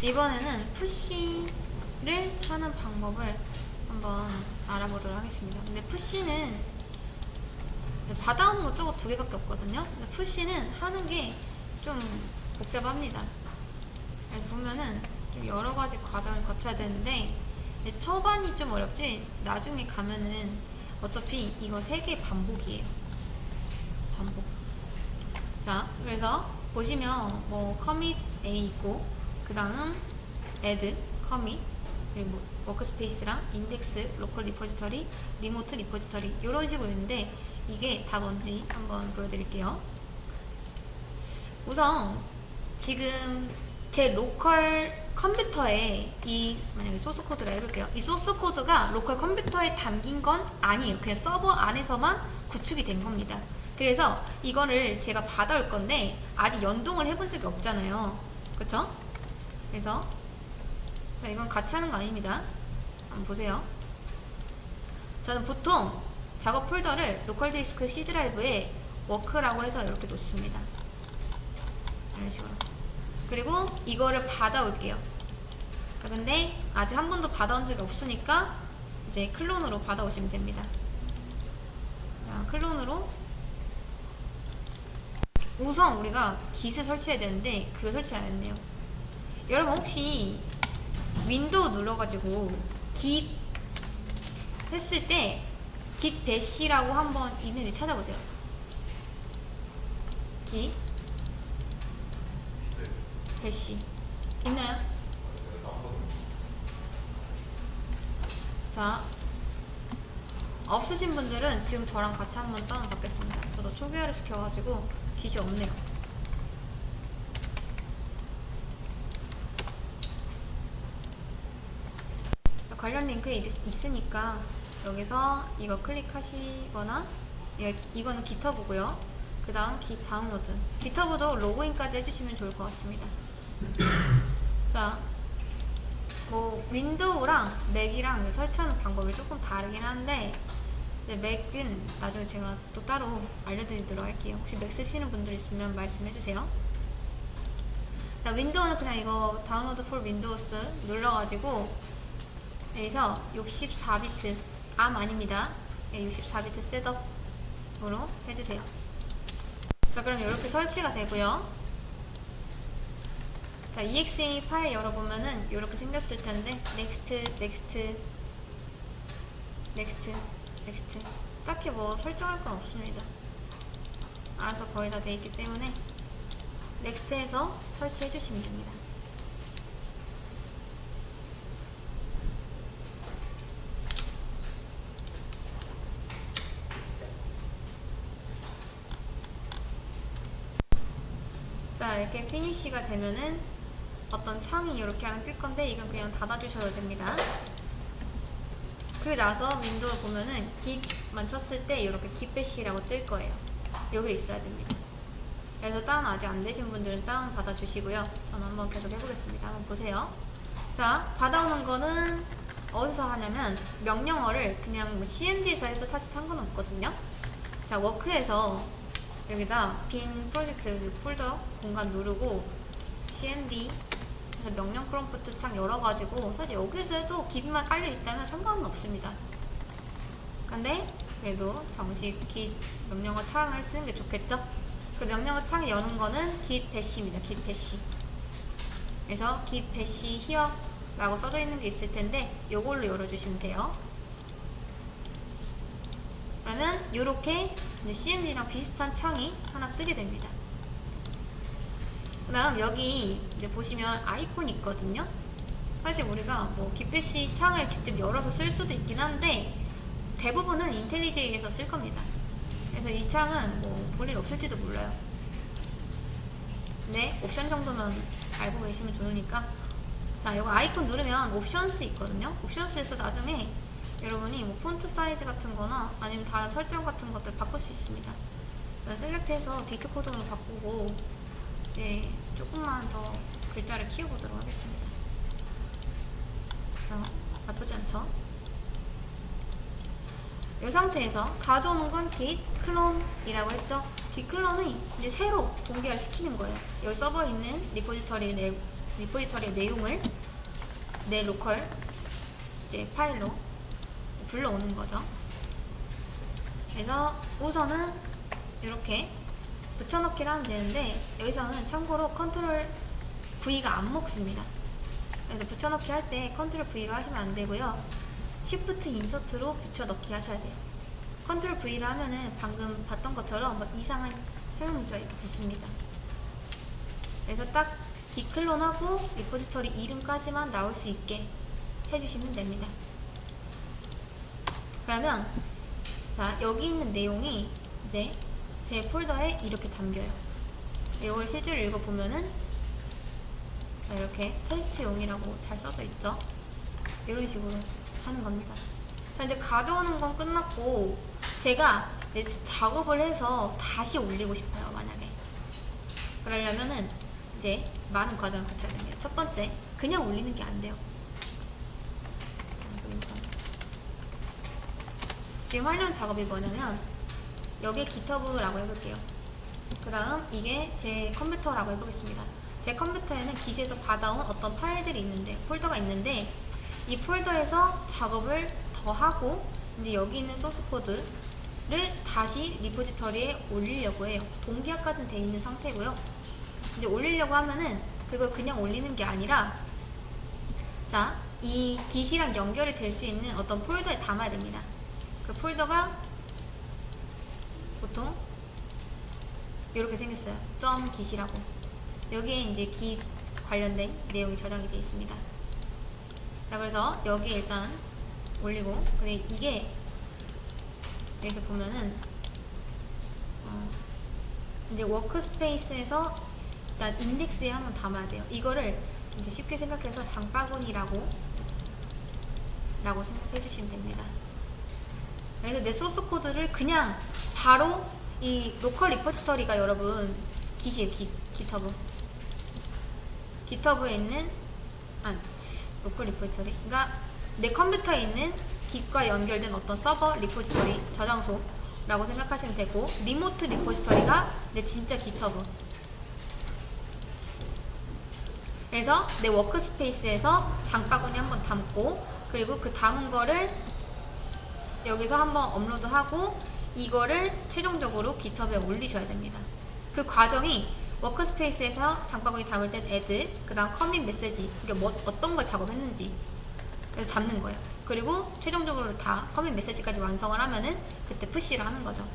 이번에는 푸시를 하는 방법을 한번 알아보도록 하겠습니다. 근데 푸시는 받아오는 거 저거 두 개밖에 없거든요. 근데 푸시는 하는 게 좀 복잡합니다. 그래서 보면은 좀 여러 가지 과정을 거쳐야 되는데 초반이 좀 어렵지 나중에 가면은 어차피 이거 3개 반복이에요. 반복. 자, 그래서 보시면 뭐 commit A 있고 그 다음 add, commit, 그리고 워크스페이스랑 인덱스, 로컬 리포지터리, 리모트 리포지터리 이런 식으로 있는데 이게 다 뭔지 한번 보여드릴게요. 우선 지금 제 로컬 컴퓨터에 이 만약에 소스 코드라 해볼게요. 이 소스 코드가 로컬 컴퓨터에 담긴 건 아니에요. 그냥 서버 안에서만 구축이 된 겁니다. 그래서 이거를 제가 받아올 건데 아직 연동을 해본 적이 없잖아요. 그쵸? 그래서 이건 같이 하는 거 아닙니다. 한번 보세요. 저는 보통 작업 폴더를 로컬 디스크 C 드라이브에 워크라고 해서 이렇게 놓습니다. 이런 식으로. 그리고 이거를 받아올게요. 근데 아직 한 번도 받아온 적이 없으니까 이제 클론으로 받아오시면 됩니다. 자, 클론으로 우선 우리가 git을 설치해야 되는데 그거 설치 안 했네요. 여러분 혹시 윈도우 눌러가지고 git 했을 때 git bash라고 한번 있는지 찾아보세요. git bash 있나요? 자, 없으신 분들은 지금 저랑 같이 한번 다운받겠습니다. 저도 초기화를 시켜가지고 git이 없네요. 관련 링크에 있으니까 여기서 이거 클릭하시거나 이거는 기터브고요. 그 다음 git 다운로드, 기터브도 로그인까지 해주시면 좋을 것 같습니다. 자, 뭐 윈도우랑 맥이랑 설치하는 방법이 조금 다르긴 한데 맥은 나중에 제가 또 따로 알려드리도록 할게요. 혹시 맥 쓰시는 분들 있으면 말씀해주세요. 자, 윈도우는 그냥 이거 다운로드 for 윈도우스 눌러가지고 여기서 64비트 암 아닙니다. 64비트 셋업으로 해주세요. 자, 그럼 이렇게 설치가 되고요. 자, exe 파일 열어보면은 이렇게 생겼을 텐데 next, next, next, next. 딱히 뭐 설정할 건 없습니다. 알아서 거의 다 돼 있기 때문에 next해서 설치해 주시면 됩니다. 자, 이렇게 피니쉬가 되면은 어떤 창이 이렇게 하나 뜰 건데 이건 그냥 닫아주셔도 됩니다. 그리고 나서 윈도우 보면은 git만 쳤을 때 이렇게 git bash라고 뜰 거예요. 여기 있어야 됩니다. 그래서 다운 아직 안 되신 분들은 다운 받아주시고요. 저는 한번 계속 해보겠습니다. 한번 보세요. 자, 받아오는 거는 어디서 하냐면 명령어를 그냥 뭐 cmd에서 해도 사실 상관없거든요. 자, 워크에서 여기다 빈 프로젝트 폴더 공간 누르고 cmd 명령 프롬프트 창 열어가지고 사실 여기서 해도 git만 깔려있다면 상관은 없습니다. 근데 그래도 정식 git 명령어 창을 쓰는 게 좋겠죠? 그 명령어 창을 여는 거는 git bash입니다. git bash. 그래서 git bash here 라고 써져 있는 게 있을 텐데 요걸로 열어주시면 돼요. 그러면 요렇게 cmd랑 비슷한 창이 하나 뜨게 됩니다. 그 다음 여기 이제 보시면 아이콘이 있거든요. 사실 우리가 뭐 git bash 창을 직접 열어서 쓸 수도 있긴 한데 대부분은 인텔리제이에서 쓸 겁니다. 그래서 이 창은 뭐 볼일 없을지도 몰라요. 근데 옵션 정도면 알고 계시면 좋으니까. 자, 이거 아이콘 누르면 옵션스 있거든요. 옵션스에서 나중에 여러분이 뭐 폰트 사이즈 같은 거나 아니면 다른 설정 같은 것들 바꿀 수 있습니다. 저는 셀렉트해서 디트 코딩으로 바꾸고 네, 조금만 더 글자를 키워보도록 하겠습니다. 자, 나쁘지 않죠? 이 상태에서 가져오는 건 git clone이라고 했죠? git clone이 이제 새로 동기화 시키는 거예요. 여기 서버에 있는 리포지터리 리포지터리의 내용을 내 로컬 이제 파일로 불러오는 거죠. 그래서 우선은 이렇게 붙여넣기를 하면 되는데, 여기서는 참고로 컨트롤 V가 안 먹습니다. 그래서 붙여넣기 할 때 컨트롤 V로 하시면 안 되고요. Shift 인서트로 붙여넣기 하셔야 돼요. 컨트롤 V로 하면은 방금 봤던 것처럼 막 이상한 사용 문자가 이렇게 붙습니다. 그래서 딱 기클론하고 리포지터리 이름까지만 나올 수 있게 해주시면 됩니다. 그러면 자, 여기 있는 내용이 이제 제 폴더에 이렇게 담겨요. 이걸 실제로 읽어보면은 이렇게 테스트용이라고 잘 써져 있죠. 이런 식으로 하는 겁니다. 자, 이제 가져오는 건 끝났고, 제가 작업을 해서 다시 올리고 싶어요. 만약에 그러려면은 이제 많은 과정을 거쳐야 됩니다. 첫 번째, 그냥 올리는 게 안 돼요. 지금 하려는 작업이 뭐냐면, 여기에 GitHub라고 해볼게요. 그 다음 이게 제 컴퓨터라고 해보겠습니다. 제 컴퓨터에는 기지에서 받아온 어떤 파일들이 있는데, 폴더가 있는데, 이 폴더에서 작업을 더 하고 이제 여기 있는 소스 코드를 다시 리포지터리에 올리려고 해요. 동기화까지는 돼 있는 상태고요. 이제 올리려고 하면은 그걸 그냥 올리는 게 아니라, 자, 이 Git이랑 연결이 될 수 있는 어떤 폴더에 담아야 됩니다. 그 폴더가 보통 이렇게 생겼어요. .git이라고. 여기에 이제 Git 관련된 내용이 저장이 되어 있습니다. 자, 그래서 여기에 일단 올리고, 그래 이게 여기서 보면은 이제 워크스페이스에서 일단 인덱스에 한번 담아야 돼요. 이거를 이제 쉽게 생각해서 장바구니라고 생각해 주시면 됩니다. 그래서 내 소스 코드를 그냥 바로 이 로컬 리포지터리가 여러분 Git이에요. GitHub에 있는 로컬 리포지터리, 그러니까 내 컴퓨터에 있는 Git과 연결된 어떤 서버 리포지터리 저장소라고 생각하시면 되고, 리모트 리포지터리가 내 진짜 GitHub. 그래서 내 워크스페이스에서 장바구니 한번 담고, 그리고 그 담은 거를 여기서 한번 업로드하고, 이거를 최종적으로 GitHub에 올리셔야 됩니다. 그 과정이 워크스페이스에서 장바구니 담을 땐 add, 그 다음 커밋 메시지, 그러니까 어떤 걸 작업했는지 그래서 담는 거예요. 그리고 최종적으로 다 커밋 메시지까지 완성을 하면은 그때 푸시를 하는 거죠.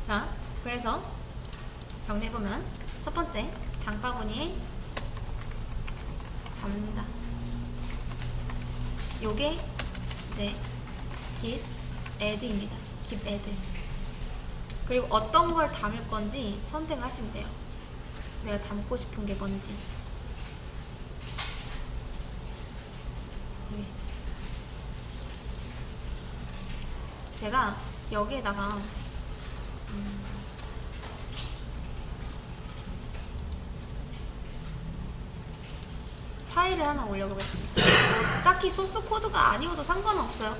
자, 그래서 정리해보면, 첫 번째, 장바구니에 담는다. 요게 이제 git add입니다. git add. 그리고 어떤 걸 담을 건지 선택을 하시면 돼요. 내가 담고 싶은 게 뭔지. 제가 여기에다가 파일을 하나 올려보겠습니다. 딱히 소스 코드가 아니어도 상관없어요.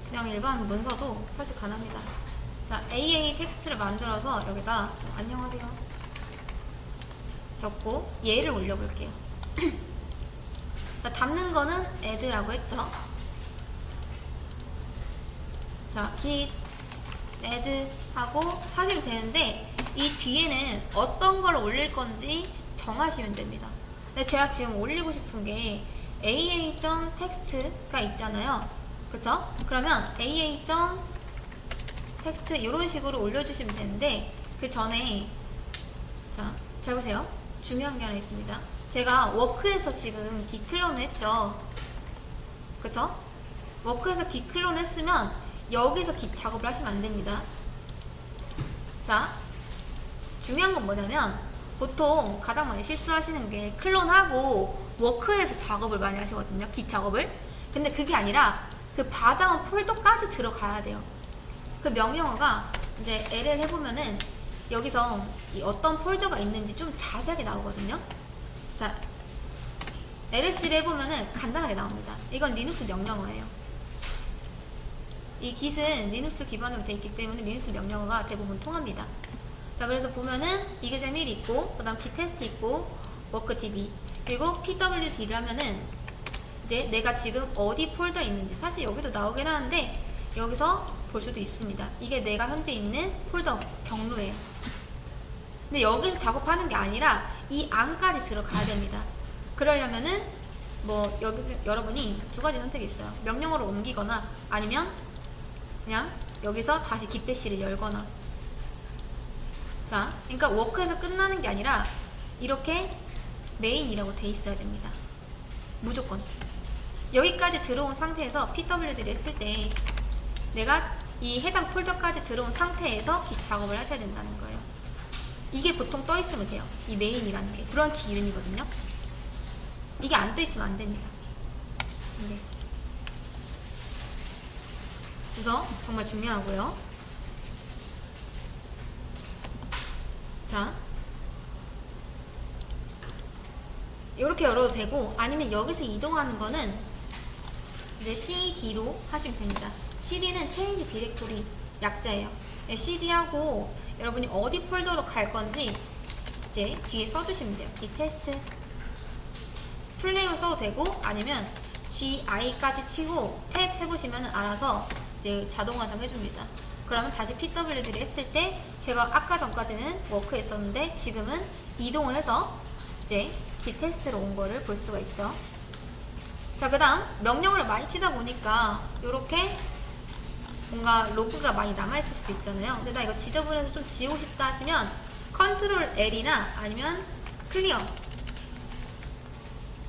그냥 일반 문서도 설치 가능합니다. 자, AA 텍스트를 만들어서 여기다 안녕하세요 적고 얘를 올려볼게요. 자, 담는 거는 add라고 했죠. 자, git add 하고 하시면 되는데, 이 뒤에는 어떤 걸 올릴 건지 정하시면 됩니다. 근데 제가 지금 올리고 싶은 게 aa.text가 있잖아요. 그쵸? 그러면 aa.text 이런 식으로 올려주시면 되는데, 그 전에 자, 잘 보세요. 중요한 게 하나 있습니다. 제가 워크에서 지금 git 클론을 했죠. 그쵸? 워크에서 git 클론을 했으면 여기서 git 작업을 하시면 안 됩니다. 자, 중요한 건 뭐냐면, 보통 가장 많이 실수하시는 게 클론하고 워크에서 작업을 많이 하시거든요. git 작업을. 근데 그게 아니라 그 받아온 폴더까지 들어가야 돼요. 그 명령어가 이제 LL 해보면은 여기서 이 어떤 폴더가 있는지 좀 자세하게 나오거든요. 자, LS를 해보면은 간단하게 나옵니다. 이건 리눅스 명령어예요. 이 git은 리눅스 기반으로 되어 있기 때문에 리눅스 명령어가 대부분 통합니다. 자, 그래서 보면은 이게 잼1 있고, 그 다음 git 테스트 있고, 워크 DB. 그리고 PWD를 하면은 이제 내가 지금 어디 폴더에 있는지, 사실 여기도 나오긴 하는데 여기서 볼 수도 있습니다. 이게 내가 현재 있는 폴더 경로예요. 근데 여기서 작업하는 게 아니라 이 안까지 들어가야 됩니다. 그러려면은 뭐 여기 여러분이 두 가지 선택이 있어요. 명령어로 옮기거나 아니면 그냥 여기서 다시 깃배시를 열거나. 자, 그러니까 워크에서 끝나는 게 아니라 이렇게 메인이라고 돼 있어야 됩니다. 무조건. 여기까지 들어온 상태에서 PWD를 했을 때 내가 이 해당 폴더까지 들어온 상태에서 깃 작업을 하셔야 된다는 거예요. 이게 보통 떠 있으면 돼요. 이 메인이라는 게 브런치 이름이거든요. 이게 안 떠 있으면 안 됩니다. 네. 그래서 정말 중요하고요. 자, 이렇게 열어도 되고, 아니면 여기서 이동하는 거는 이제 CD로 하시면 됩니다. CD는 Change Directory 약자예요. CD하고 여러분이 어디 폴더로 갈 건지 이제 뒤에 써주시면 돼요. Gtest 풀네임을 써도 되고, 아니면 GI까지 치고 탭 해보시면 알아서 이제 자동 완성 해줍니다. 그러면 다시 PWD를 했을 때 제가 아까 전까지는 워크에 있었는데 지금은 이동을 해서 이제 Gtest로 온 거를 볼 수가 있죠. 자, 그 다음 명령어를 많이 치다 보니까 이렇게 뭔가 로그가 많이 남아있을 수도 있잖아요. 근데 나 이거 지저분해서 좀 지우고 싶다 하시면 컨트롤 L이나 아니면 클리어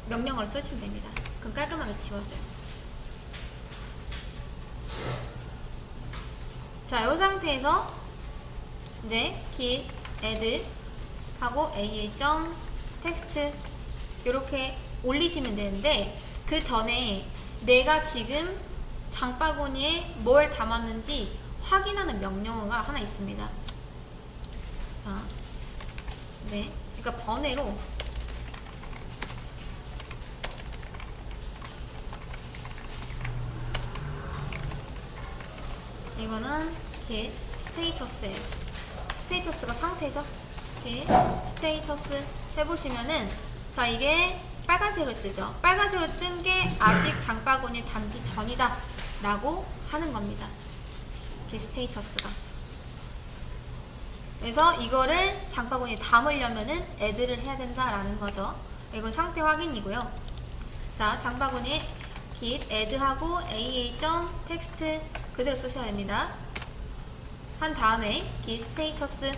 명령어를 쓰시면 됩니다. 그럼 깔끔하게 지워져요. 자, 이 상태에서 이제 git add 하고 aa.text 이렇게 올리시면 되는데, 그 전에 내가 지금 장바구니에 뭘 담았는지 확인하는 명령어가 하나 있습니다. 자, 네, 그러니까 번외로 이거는 git status예요. 스테이터스가 상태죠. git status 해보시면은, 자, 이게 빨간색으로 뜨죠. 빨간색으로 뜬 게 아직 장바구니에 담기 전이다 라고 하는 겁니다. git status가. 그래서 이거를 장바구니에 담으려면은 add를 해야 된다라는 거죠. 이건 상태 확인이고요. 자, 장바구니에 git add하고 aa.text 그대로 쓰셔야 됩니다. 한 다음에 git status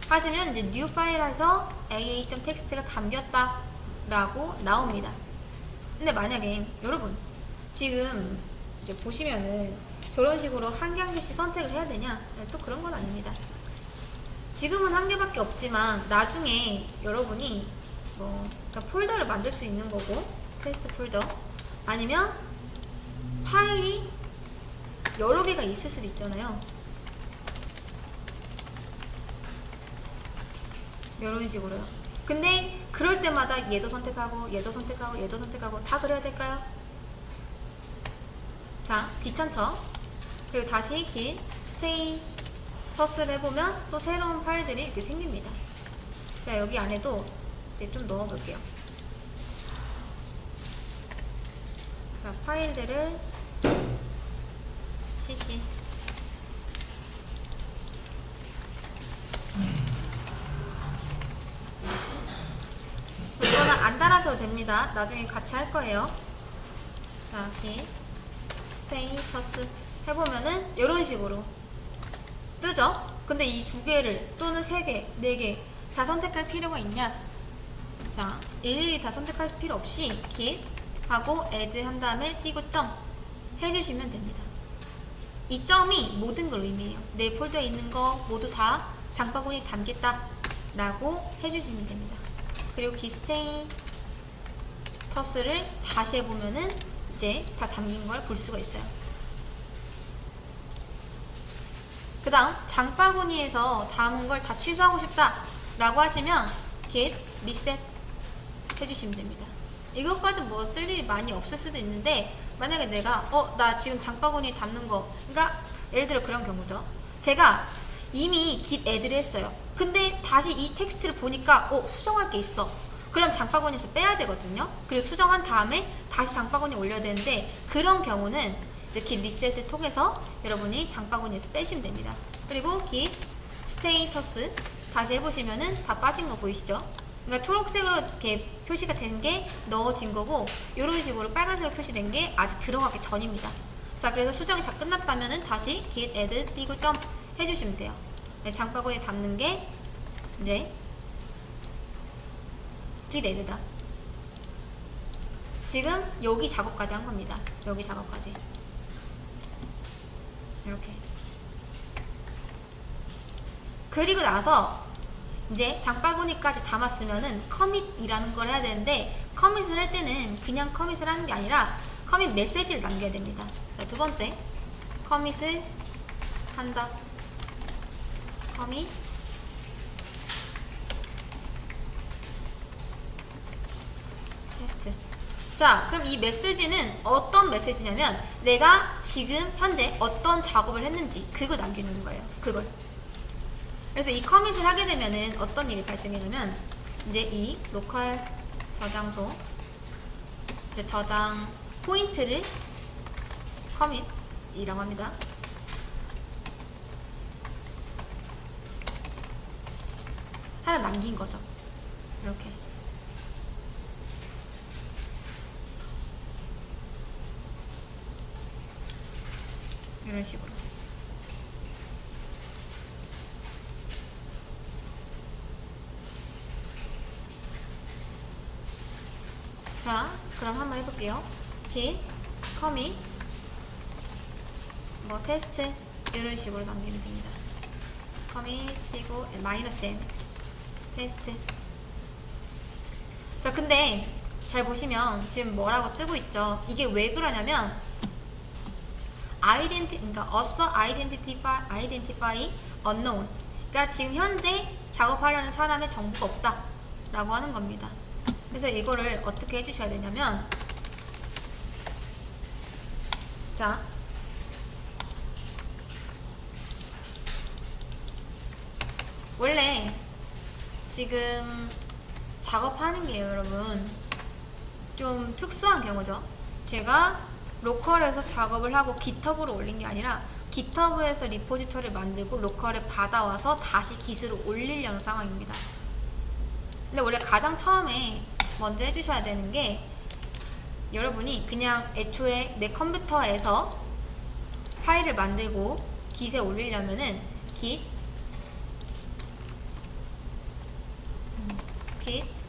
하시면 이제 new 파일에서 aa.txt가 담겼다 라고 나옵니다. 근데 만약에 여러분 지금 이제 보시면은 저런 식으로 한 개 한 개씩 선택을 해야 되냐? 또 그런 건 아닙니다. 지금은 한 개밖에 없지만 나중에 여러분이 뭐 그러니까 폴더를 만들 수 있는 거고, 테스트 폴더 아니면 파일이 여러 개가 있을 수도 있잖아요. 이런 식으로요. 근데 그럴 때마다 얘도 선택하고 얘도 선택하고 얘도 선택하고 다 그래야 될까요? 자, 귀찮죠? 그리고 다시 git status를 해보면 또 새로운 파일들이 이렇게 생깁니다. 자, 여기 안에도 이제 좀 넣어볼게요. 자, 파일들을 cc 이거는 안 달아줘도 됩니다. 나중에 같이 할 거예요. 자, git status 해보면은 이런 식으로 뜨죠? 근데 이 두 개를 또는 세 개, 네 개 다 선택할 필요가 있냐? 자, 일일이 다 선택할 필요 없이 git 하고 add 한 다음에 띄고 점 해주시면 됩니다. 이 점이 모든 걸 의미해요. 내 폴더에 있는 거 모두 다 장바구니에 담겠다 라고 해주시면 됩니다. 그리고 git status를 다시 해보면은 이제 다 담긴 걸 볼 수가 있어요. 그 다음 장바구니에서 담은 걸 다 취소하고 싶다 라고 하시면 git reset 해주시면 됩니다. 이것까지 뭐 쓸 일이 많이 없을 수도 있는데, 만약에 내가 나 지금 장바구니에 담는 거, 그러니까 예를 들어 그런 경우죠. 제가 이미 git add를 했어요. 근데 다시 이 텍스트를 보니까 수정할 게 있어. 그럼 장바구니에서 빼야 되거든요. 그리고 수정한 다음에 다시 장바구니에 올려야 되는데, 그런 경우는 이제 git 리셋을 통해서 여러분이 장바구니에서 빼시면 됩니다. 그리고 git 스테이터스 다시 해보시면은 다 빠진 거 보이시죠? 그러니까 초록색으로 이렇게 표시가 된 게 넣어진 거고, 이런 식으로 빨간색으로 표시된 게 아직 들어가기 전입니다. 자, 그래서 수정이 다 끝났다면은 다시 git add 띄고 점 해주시면 돼요. 네, 장바구니에 담는 게 이제 git add다. 지금 여기 작업까지 한 겁니다. 여기 작업까지 이렇게. 그리고 나서 이제 장바구니까지 담았으면은 커밋이라는 걸 해야 되는데, 커밋을 할 때는 그냥 커밋을 하는 게 아니라 커밋 메시지를 남겨야 됩니다. 자, 두 번째, 커밋을 한다. 커밋 테스트. 자, 그럼 이 메시지는 어떤 메시지냐면, 내가 지금 현재 어떤 작업을 했는지 그걸 남기는 거예요. 그걸. 그래서 이 커밋을 하게 되면은 어떤 일이 발생하냐면, 이제 이 로컬 저장소 저장 포인트를 커밋이라고 합니다. 하나 남긴 거죠. 이렇게. 이런 식으로. 자, 그럼 한번 해볼게요. git commit 뭐 테스트 이런 식으로 남기면 됩니다. commit 띄고 -n 테스트. 자, 근데 잘 보시면 지금 뭐라고 뜨고 있죠? 이게 왜 그러냐면, 그러니까 identify unknown. 그러니까 지금 현재 작업하려는 사람의 정보가 없다 라고 하는 겁니다. 그래서 이거를 어떻게 해주셔야 되냐면, 자, 원래 지금 작업하는 게 여러분 좀 특수한 경우죠. 제가 로컬에서 작업을 하고 깃허브로 올린 게 아니라 깃허브에서 리포지터리를 만들고 로컬에 받아와서 다시 깃으로 올리려는 상황입니다. 근데 원래 가장 처음에 먼저 해주셔야 되는 게, 여러분이 그냥 애초에 내 컴퓨터에서 파일을 만들고 깃에 올리려면은 git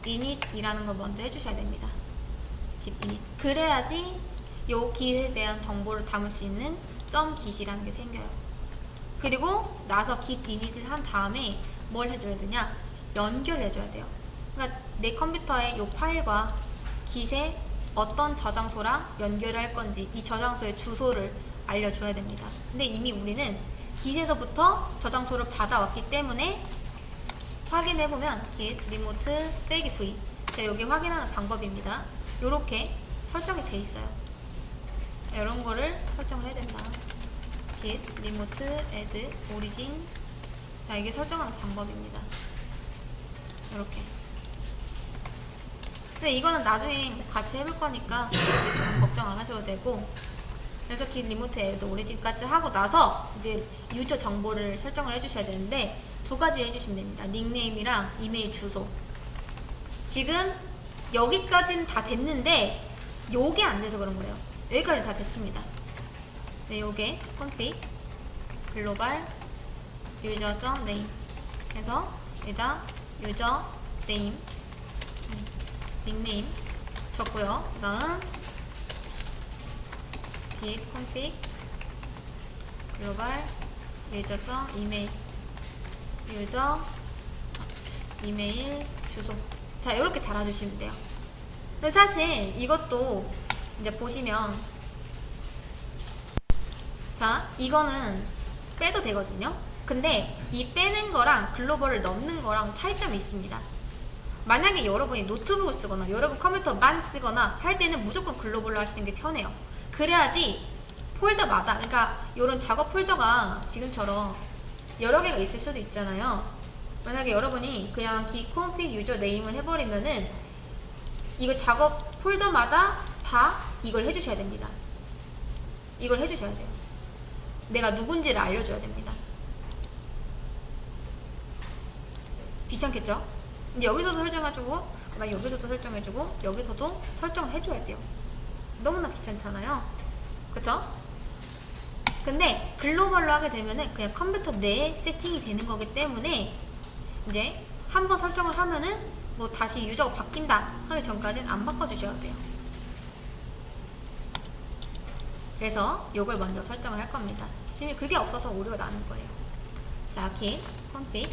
init이라는 걸 먼저 해주셔야 됩니다. git init. 그래야지 요 git에 대한 정보를 담을 수 있는 .git이라는 게 생겨요. 그리고 나서 git init을 한 다음에 뭘 해줘야 되냐? 연결해줘야 돼요. 그러니까 내 컴퓨터에 요 파일과 git에 어떤 저장소랑 연결할 건지 이 저장소의 주소를 알려줘야 됩니다. 근데 이미 우리는 git에서부터 저장소를 받아왔기 때문에 확인해보면 git remote -v, 자, 여기 확인하는 방법입니다. 요렇게 설정이 돼 있어요. 이런 거를 설정을 해야 된다. git remote add origin. 자, 이게 설정하는 방법입니다. 이렇게. 근데 이거는 나중에 같이 해볼 거니까 걱정 안 하셔도 되고, 그래서 git remote add origin까지 하고 나서 이제 유저 정보를 설정을 해주셔야 되는데, 두 가지 해주시면 됩니다. 닉네임이랑 이메일 주소. 지금 여기까지는 다 됐는데 요게 안 돼서 그런 거예요. 여기까지 다 됐습니다. 네, 요게 config global user.name 해서 여기다 user.name 닉네임 적고요. 그 다음 git config global user.email 유저 이메일 주소. 자, 이렇게 달아주시면 돼요. 근데 사실 이것도 이제 보시면, 자, 이거는 빼도 되거든요. 근데 이 빼는 거랑 글로벌을 넣는 거랑 차이점이 있습니다. 만약에 여러분이 노트북을 쓰거나 여러분 컴퓨터만 쓰거나 할 때는 무조건 글로벌로 하시는 게 편해요. 그래야지 폴더마다, 그러니까 이런 작업 폴더가 지금처럼 여러 개가 있을 수도 있잖아요. 만약에 여러분이 그냥 git config 유저 네임을 해버리면은 이거 작업 폴더마다 다 이걸 해주셔야 됩니다. 이걸 해주셔야 돼요. 내가 누군지를 알려줘야 됩니다. 귀찮겠죠? 근데 여기서도 설정해주고, 나 여기서도 설정해주고, 여기서도 설정을 해줘야 돼요. 너무나 귀찮잖아요. 그쵸? 근데 글로벌로 하게 되면은 그냥 컴퓨터 내에 세팅이 되는 거기 때문에 이제 한번 설정을 하면은 뭐 다시 유저가 바뀐다 하기 전까지는 안 바꿔주셔야 돼요. 그래서 요걸 먼저 설정을 할 겁니다. 지금 그게 없어서 오류가 나는 거예요. 자, git config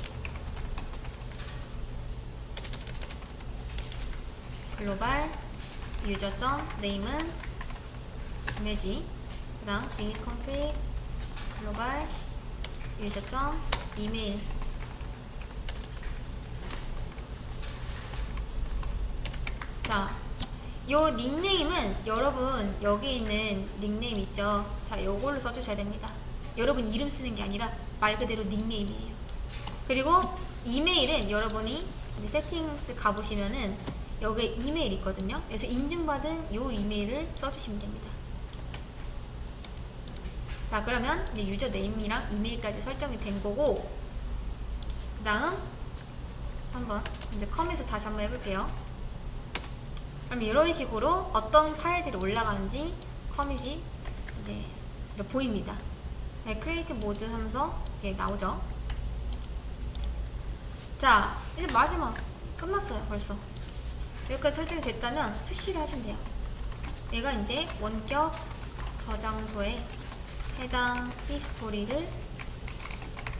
글로벌 유저.name은 이미지, 그 다음 git config 글로벌 유저.email. 자, 요 닉네임은 여러분 여기 있는 닉네임 있죠? 자, 요걸로 써주셔야 됩니다. 여러분 이름 쓰는 게 아니라 말 그대로 닉네임이에요. 그리고 이메일은 여러분이 이제 세팅스 가보시면은 여기에 이메일 있거든요. 그래서 인증받은 요 이메일을 써주시면 됩니다. 자, 그러면 이제 유저 네임이랑 이메일까지 설정이 된 거고, 그 다음 한번 이제 컴에서 다시 한번 해볼게요. 그럼 이런 식으로 어떤 파일들이 올라가는지 커밋이 이제 보입니다. 네, 크리에이트 모드 하면서 이렇게 나오죠. 자, 이제 마지막 끝났어요. 벌써 여기까지 설정이 됐다면 푸시를 하시면 돼요. 얘가 이제 원격 저장소에 해당 히스토리를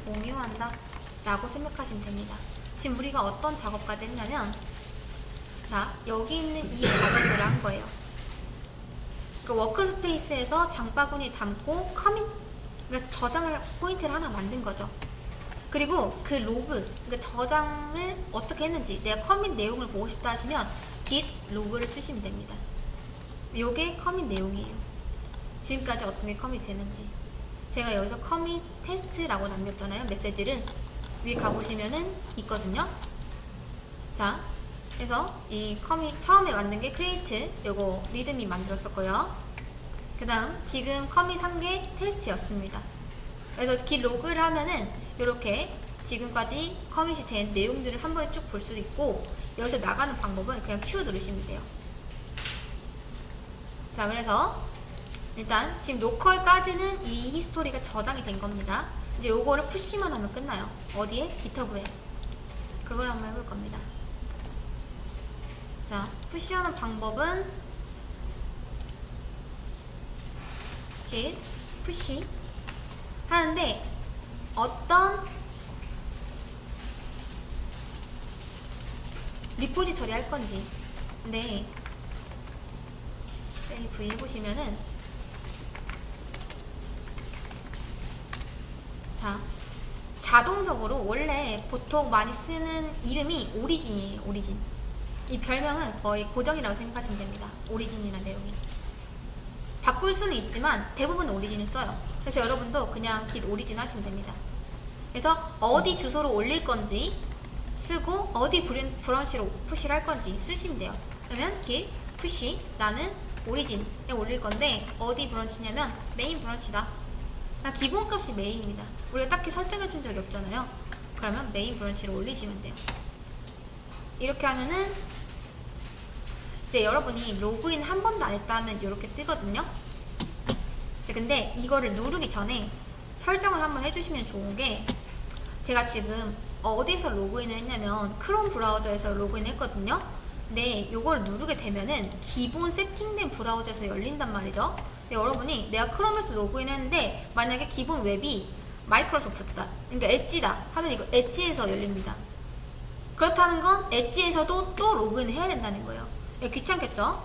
공유한다 라고 생각하시면 됩니다. 지금 우리가 어떤 작업까지 했냐면, 자, 여기 있는 이 작업들을 한 거예요. 그 워크스페이스에서 장바구니 담고 커밋, 그러니까 저장을 포인트를 하나 만든 거죠. 그리고 그 로그, 그러니까 저장을 어떻게 했는지 내가 커밋 내용을 보고 싶다 하시면 git 로그를 쓰시면 됩니다. 요게 커밋 내용이에요. 지금까지 어떤 게 커밋 되는지. 제가 여기서 커밋 테스트라고 남겼잖아요. 메시지를 위에 가보시면은 있거든요. 자, 그래서 이 커밋 처음에 만든 게 create, 요거 리드미 만들었었고요. 그 다음 지금 커밋 한 게 테스트였습니다. 그래서 git 로그를 하면은 이렇게 지금까지 커밋이 된 내용들을 한 번에 쭉 볼 수도 있고, 여기서 나가는 방법은 그냥 Q 누르시면 돼요. 자, 그래서 일단 지금 로컬까지는 이 히스토리가 저장이 된 겁니다. 이제 요거를 푸시만 하면 끝나요. 어디에? GitHub에. 그걸 한번 해볼 겁니다. 자, 푸시하는 방법은 git 푸시 하는데 어떤 리포지터리 할 건지. 근데 V 보시면은, 자, 자동적으로 원래 보통 많이 쓰는 이름이 오리진이에요. 오리진. 이 별명은 거의 고정이라고 생각하시면 됩니다. 오리진이라는 내용이. 바꿀 수는 있지만 대부분 오리진을 써요. 그래서 여러분도 그냥 git 오리진 하시면 됩니다. 그래서 어디 주소로 올릴 건지 쓰고 어디 브런치로 푸시를 할 건지 쓰시면 돼요. 그러면 git 푸시 나는 오리진에 올릴 건데 어디 브런치냐면 메인 브런치다. 그냥 기본값이 메인입니다. 우리가 딱히 설정해 준 적이 없잖아요. 그러면 메인 브런치로 올리시면 돼요. 이렇게 하면은 이제 여러분이 로그인 한 번도 안 했다 하면 이렇게 뜨거든요. 근데 이거를 누르기 전에 설정을 한번 해주시면 좋은 게, 제가 지금 어디서 로그인을 했냐면 크롬 브라우저에서 로그인 했거든요. 근데 요거를 누르게 되면은 기본 세팅된 브라우저에서 열린단 말이죠. 근데 여러분이 내가 크롬에서 로그인 했는데 만약에 기본 웹이 마이크로소프트다, 그러니까 엣지다 하면 이거 엣지에서 열립니다. 그렇다는 건 엣지에서도 또 로그인을 해야 된다는 거예요. 귀찮겠죠?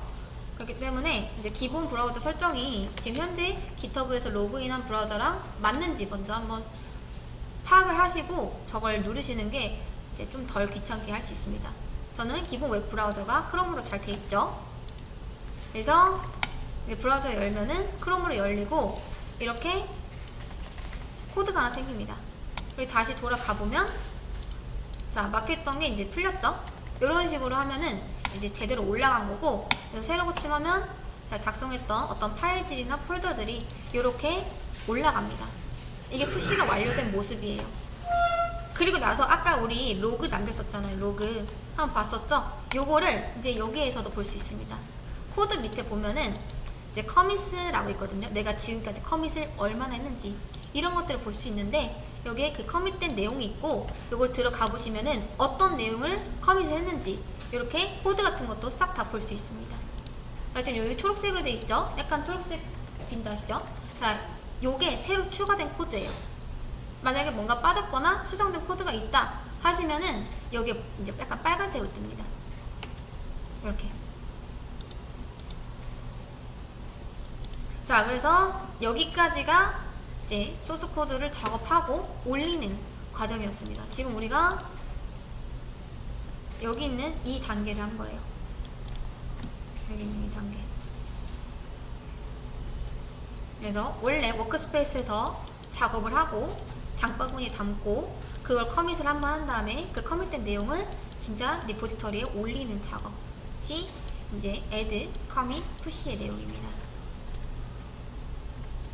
그렇기 때문에 이제 기본 브라우저 설정이 지금 현재 GitHub에서 로그인한 브라우저랑 맞는지 먼저 한번 파악을 하시고 저걸 누르시는 게 이제 좀 덜 귀찮게 할 수 있습니다. 저는 기본 웹 브라우저가 크롬으로 잘 돼 있죠. 그래서 브라우저 열면은 크롬으로 열리고 이렇게 코드가 하나 생깁니다. 그리고 다시 돌아가 보면 자, 막혔던 게 이제 풀렸죠? 이런 식으로 하면은 이제 제대로 올라간 거고, 그래서 새로 고침하면 제가 작성했던 어떤 파일들이나 폴더들이 이렇게 올라갑니다. 이게 푸시가 완료된 모습이에요. 그리고 나서 아까 우리 로그 남겼었잖아요. 로그 한번 봤었죠? 요거를 이제 여기에서도 볼 수 있습니다. 코드 밑에 보면은 이제 커밋이라고 있거든요. 내가 지금까지 커밋을 얼마나 했는지 이런 것들을 볼 수 있는데, 여기에 그 커밋된 내용이 있고, 요걸 들어가 보시면은 어떤 내용을 커밋을 했는지 이렇게 코드 같은 것도 싹 다 볼 수 있습니다. 자, 지금 여기 초록색으로 되어 있죠? 약간 초록색 빈다시죠? 자, 요게 새로 추가된 코드예요. 만약에 뭔가 빠졌거나 수정된 코드가 있다 하시면은 여기에 이제 약간 빨간색으로 뜹니다. 이렇게. 자, 그래서 여기까지가 이제 소스 코드를 작업하고 올리는 과정이었습니다. 지금 우리가 여기 있는 이 단계를 한 거예요. 여기 있는 이 단계. 그래서 원래 워크스페이스에서 작업을 하고 장바구니에 담고 그걸 커밋을 한번 한 다음에 그 커밋된 내용을 진짜 리포지터리에 올리는 작업이 이제 add, commit, push의 내용입니다.